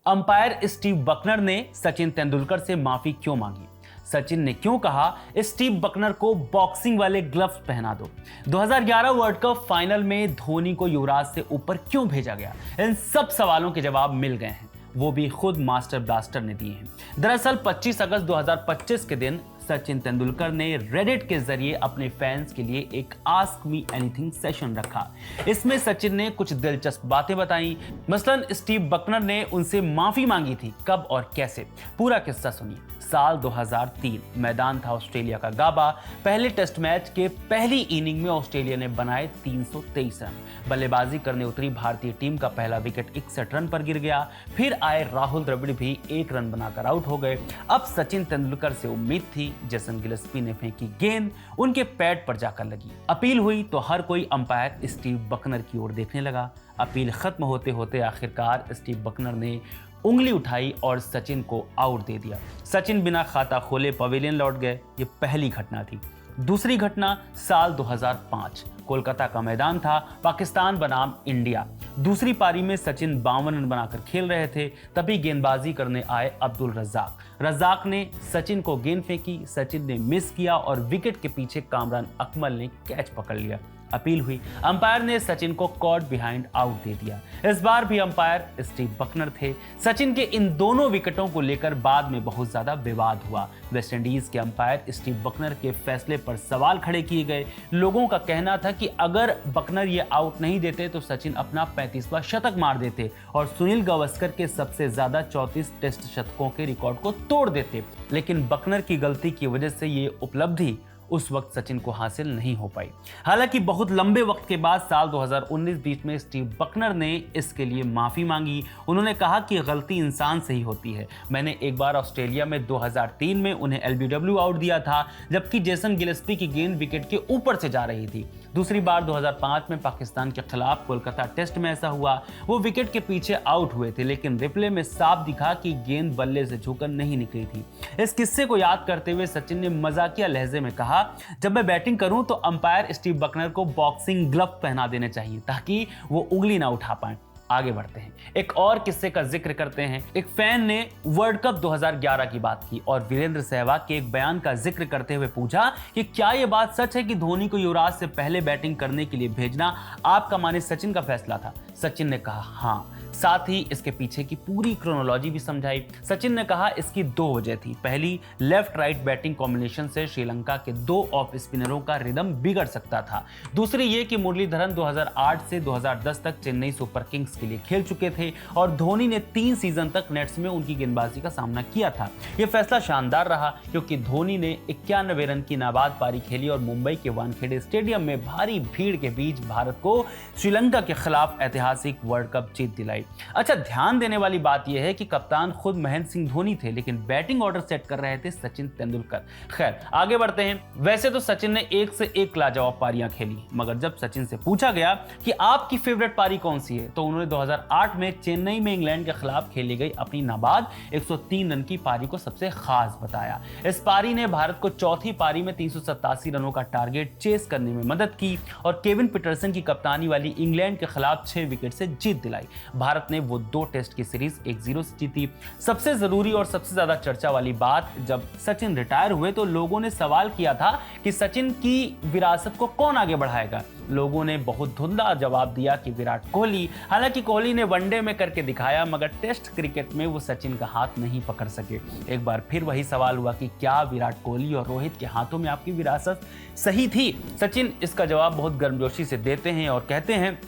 Umpire Steve Bucknor ने सचिन तेंदुलकर से माफी क्यों मांगी? सचिन ने क्यों कहा स्टीव बकनर को बॉक्सिंग वाले ग्लव्स पहना दो? 2011 वर्ल्ड कप फाइनल में धोनी को युवराज से ऊपर क्यों भेजा गया? इन सब सवालों के जवाब मिल गए हैं, वो भी खुद मास्टर ब्लास्टर ने दिए हैं। दरअसल 25 अगस्त 2025 के दिन सचिन तेंदुलकर ने रेडिट के जरिए अपने फैंस के लिए एक आस्क मी एनीथिंग सेशन रखा। इसमें सचिन ने कुछ दिलचस्प बातें बताई। मसलन स्टीव बकनर ने उनसे माफी मांगी थी, कब और कैसे, पूरा किस्सा सुनिए। साल 2003 मैदान था ऑस्ट्रेलिया का गाबा। पहले टेस्ट मैच के पहली इनिंग में ऑस्ट्रेलिया ने बनाए 323 रन। बल्लेबाजी करने उतरी भारतीय टीम का पहला विकेट 61 रन पर गिर गया। फिर आए राहुल द्रविड़ भी 1 रन बनाकर आउट हो गए। अब सचिन तेंदुलकर से उम्मीद थी जेसन गिलस्पी ने फेंकी गेंद उनके पैड पर जाकर लगी। अपील हुई तो हर कोई अंपायर स्टीव बकनर की ओर देखने लगा। अपील खत्म होते होते आखिरकार स्टीव बकनर ने उंगली उठाई और सचिन को आउट दे दिया। सचिन बिना खाता खोले पवेलियन लौट गए। ये पहली घटना थी। दूसरी घटना साल 2005, कोलकाता का मैदान था, पाकिस्तान बनाम इंडिया। दूसरी पारी में सचिन 52 रन बनाकर खेल रहे थे, तभी गेंदबाजी करने आए अब्दुल रज्जाक ने सचिन को गेंद फेंकी। सचिन ने मिस किया और विकेट के पीछे कामरान अकमल ने कैच पकड़ लिया। अपील हुई, अंपायर ने सचिन को कॉट बिहाइंड आउट दे दिया। इस बार भी अंपायर स्टीव बकनर थे। सचिन के इन दोनों विकेटों को लेकर बाद में बहुत ज्यादा विवाद हुआ। वेस्टइंडीज के अंपायर स्टीव बकनर के फैसले पर सवाल खड़े किए गए। लोगों का कहना था कि अगर बकनर ये आउट नहीं देते तो सचिन अपना 35वां शतक मार देते और सुनील गावस्कर के सबसे ज्यादा 34 टेस्ट शतकों के रिकॉर्ड को तोड़ देते। लेकिन बकनर की गलती की वजह से ये उपलब्धि उस वक्त सचिन को हासिल नहीं हो पाई। हालांकि बहुत लंबे वक्त के बाद साल 2019-20 में स्टीव बकनर ने इसके लिए माफी मांगी। उन्होंने कहा कि गलती इंसान से ही होती है। मैंने एक बार ऑस्ट्रेलिया में 2003 में उन्हें एलबीडब्ल्यू आउट दिया था, जबकि जेसन गिलस्पी की गेंद विकेट के ऊपर से जा रही थी। दूसरी बार 2005 में पाकिस्तान के खिलाफ कोलकाता टेस्ट में ऐसा हुआ। वो विकेट के पीछे आउट हुए थे, लेकिन रिप्ले में साफ दिखा कि गेंद बल्ले से छूकर नहीं निकली थी। इस किस्से को याद करते हुए सचिन ने मजाकिया लहजे में कहा, जब मैं बैटिंग करूं तो अंपायर स्टीव बकनर को बॉक्सिंग ग्लव पहना देने चाहिए ताकि वो उंगली ना उठा पाए। आगे बढ़ते हैं, एक और किस्से का जिक्र करते हैं। एक फैन ने वर्ल्ड कप 2011 की बात की और वीरेंद्र सहवाग के एक बयान का जिक्र करते हुए पूछा कि क्या यह बात सच है कि धोनी को युवराज से पहले बैटिंग करने के लिए भेजना आपका माने सचिन का फैसला था? सचिन ने कहा हाँ, साथ ही इसके पीछे की पूरी क्रोनोलॉजी भी समझाई। सचिन ने कहा इसकी 2 वजह थी। पहली, लेफ्ट राइट बैटिंग कॉम्बिनेशन से श्रीलंका के 2 ऑफ स्पिनरों का रिदम बिगड़ सकता था। दूसरी ये कि मुरलीधरन 2008 से 2010 तक चेन्नई सुपर किंग्स के लिए खेल चुके थे और धोनी ने 3 सीजन तक नेट्स में उनकी गेंदबाजी का सामना किया था। यह फैसला शानदार रहा क्योंकि धोनी ने 91 रन की नाबाद पारी खेली और मुंबई के वानखेड़े स्टेडियम में भारी भीड़ के बीच भारत को श्रीलंका के खिलाफ ऐतिहासिक वर्ल्ड कप जीत दिलाई। अच्छा, ध्यान देने वाली बात यह है कि कप्तान खुद महेंद्र सिंह धोनी थे, लेकिन बैटिंग ऑर्डर सेट कर रहे थे सचिन तेंदुलकर। खैर, आगे बढ़ते हैं। वैसे तो सचिन ने एक से एक लाजवाब पारियां खेली, मगर जब सचिन से पूछा गया कि आपकी फेवरेट पारी कौन सी है, तो उन्होंने 2008 में चेन्नई में इंग्लैंड के खिलाफ खेली गई अपनी नाबाद 103 रन की पारी को सबसे खास बताया। इस पारी ने भारत को चौथी पारी में 387 रनों का टारगेट चेस करने में मदद की और केविन पीटरसन की कप्तानी वाली इंग्लैंड के खिलाफ 6 विकेट से जीत दिलाई। भारत ने वो 2 टेस्ट की सीरीज 1-0 से जीती। सबसे जरूरी और सबसे ज्यादा चर्चा वाली बात, जब सचिन रिटायर हुए तो लोगों ने सवाल किया था कि सचिन की विरासत को कौन आगे बढ़ाएगा। लोगों ने बहुत धुंधला जवाब दिया कि विराट कोहली। हालांकि कोहली ने वनडे में करके दिखाया, मगर टेस्ट क्रिकेट में वो सचिन का हाथ नहीं पकड़ सके। एक बार फिर वही सवाल हुआ कि क्या विराट कोहली और रोहित के हाथों में आपकी विरासत सही थी? सचिन इसका जवाब बहुत गर्मजोशी से देते हैं और कहते हैं,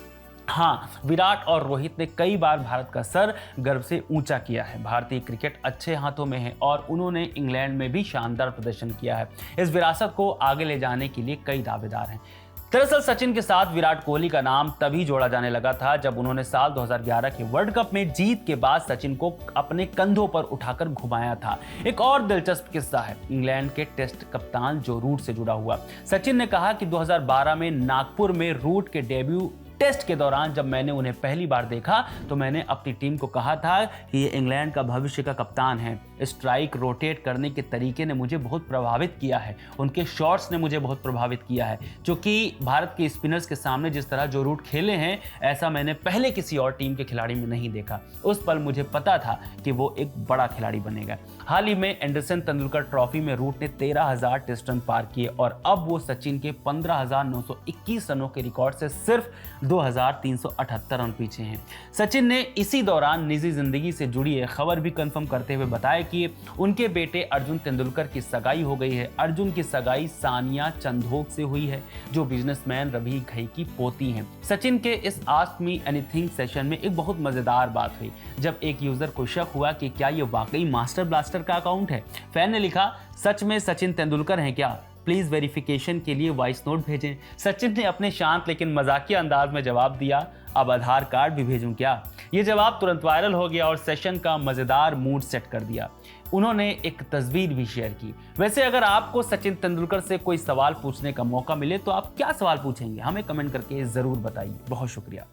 हाँ, विराट और रोहित ने कई बार भारत का सर गर्व से ऊंचा किया है। भारतीय क्रिकेट अच्छे हाथों में है और उन्होंने इंग्लैंड में भी शानदार प्रदर्शन किया है। इस विरासत को आगे ले जाने के लिए कई दावेदार हैं। दरअसल सचिन के साथ विराट कोहली का नाम तभी जोड़ा जाने लगा था जब उन्होंने साल 2011 के वर्ल्ड कप में जीत के बाद सचिन को अपने कंधों पर उठाकर घुमाया था। एक और दिलचस्प किस्सा है इंग्लैंड के टेस्ट कप्तान जो रूट से जुड़ा हुआ। सचिन ने कहा कि 2012 में नागपुर में रूट के डेब्यू टेस्ट के दौरान जब मैंने उन्हें पहली बार देखा तो मैंने अपनी टीम को कहा था कि ये इंग्लैंड का भविष्य का कप्तान है। स्ट्राइक रोटेट करने के तरीके ने मुझे बहुत प्रभावित किया है, उनके शॉट्स ने मुझे बहुत प्रभावित किया है, क्योंकि भारत के स्पिनर्स के सामने जिस तरह जो रूट खेले हैं ऐसा मैंने पहले किसी और टीम के खिलाड़ी में नहीं देखा। उस पल मुझे पता था कि वो एक बड़ा खिलाड़ी बनेगा। हाल ही में एंडरसन तेंदुलकर ट्रॉफी में रूट ने 13,000 टेस्ट रन पार किए और अब वो सचिन के 15,921 रनों के रिकॉर्ड से सिर्फ 2,378 रन पीछे हैं। सचिन ने इसी दौरान निजी जिंदगी से जुड़ी एक खबर भी कंफर्म करते हुए बताया कि उनके बेटे अर्जुन तेंदुलकर की सगाई हो गई है। अर्जुन की सगाई सानिया चंदोक से हुई है, जो बिजनेसमैन रवि घई की पोती हैं। सचिन के इस आस्क मी एनीथिंग सेशन में एक बहुत मजेदार बात हुई जब एक यूजर को शक हुआ कि क्या ये वाकई मास्टर ब्लास्टर का अकाउंट है। फैन ने लिखा, सच में सचिन तेंदुलकर हैं क्या? प्लीज वेरिफिकेशन के लिए वॉइस नोट भेजें। सचिन ने अपने शांत लेकिन मजाकिया अंदाज में जवाब दिया, अब आधार कार्ड भी भेजूं क्या? ये जवाब तुरंत वायरल हो गया और सेशन का मजेदार मूड सेट कर दिया। उन्होंने एक तस्वीर भी शेयर की। वैसे अगर आपको सचिन तेंदुलकर से कोई सवाल पूछने का मौका मिले तो आप क्या सवाल पूछेंगे? हमें कमेंट करके जरूर बताइए। बहुत शुक्रिया।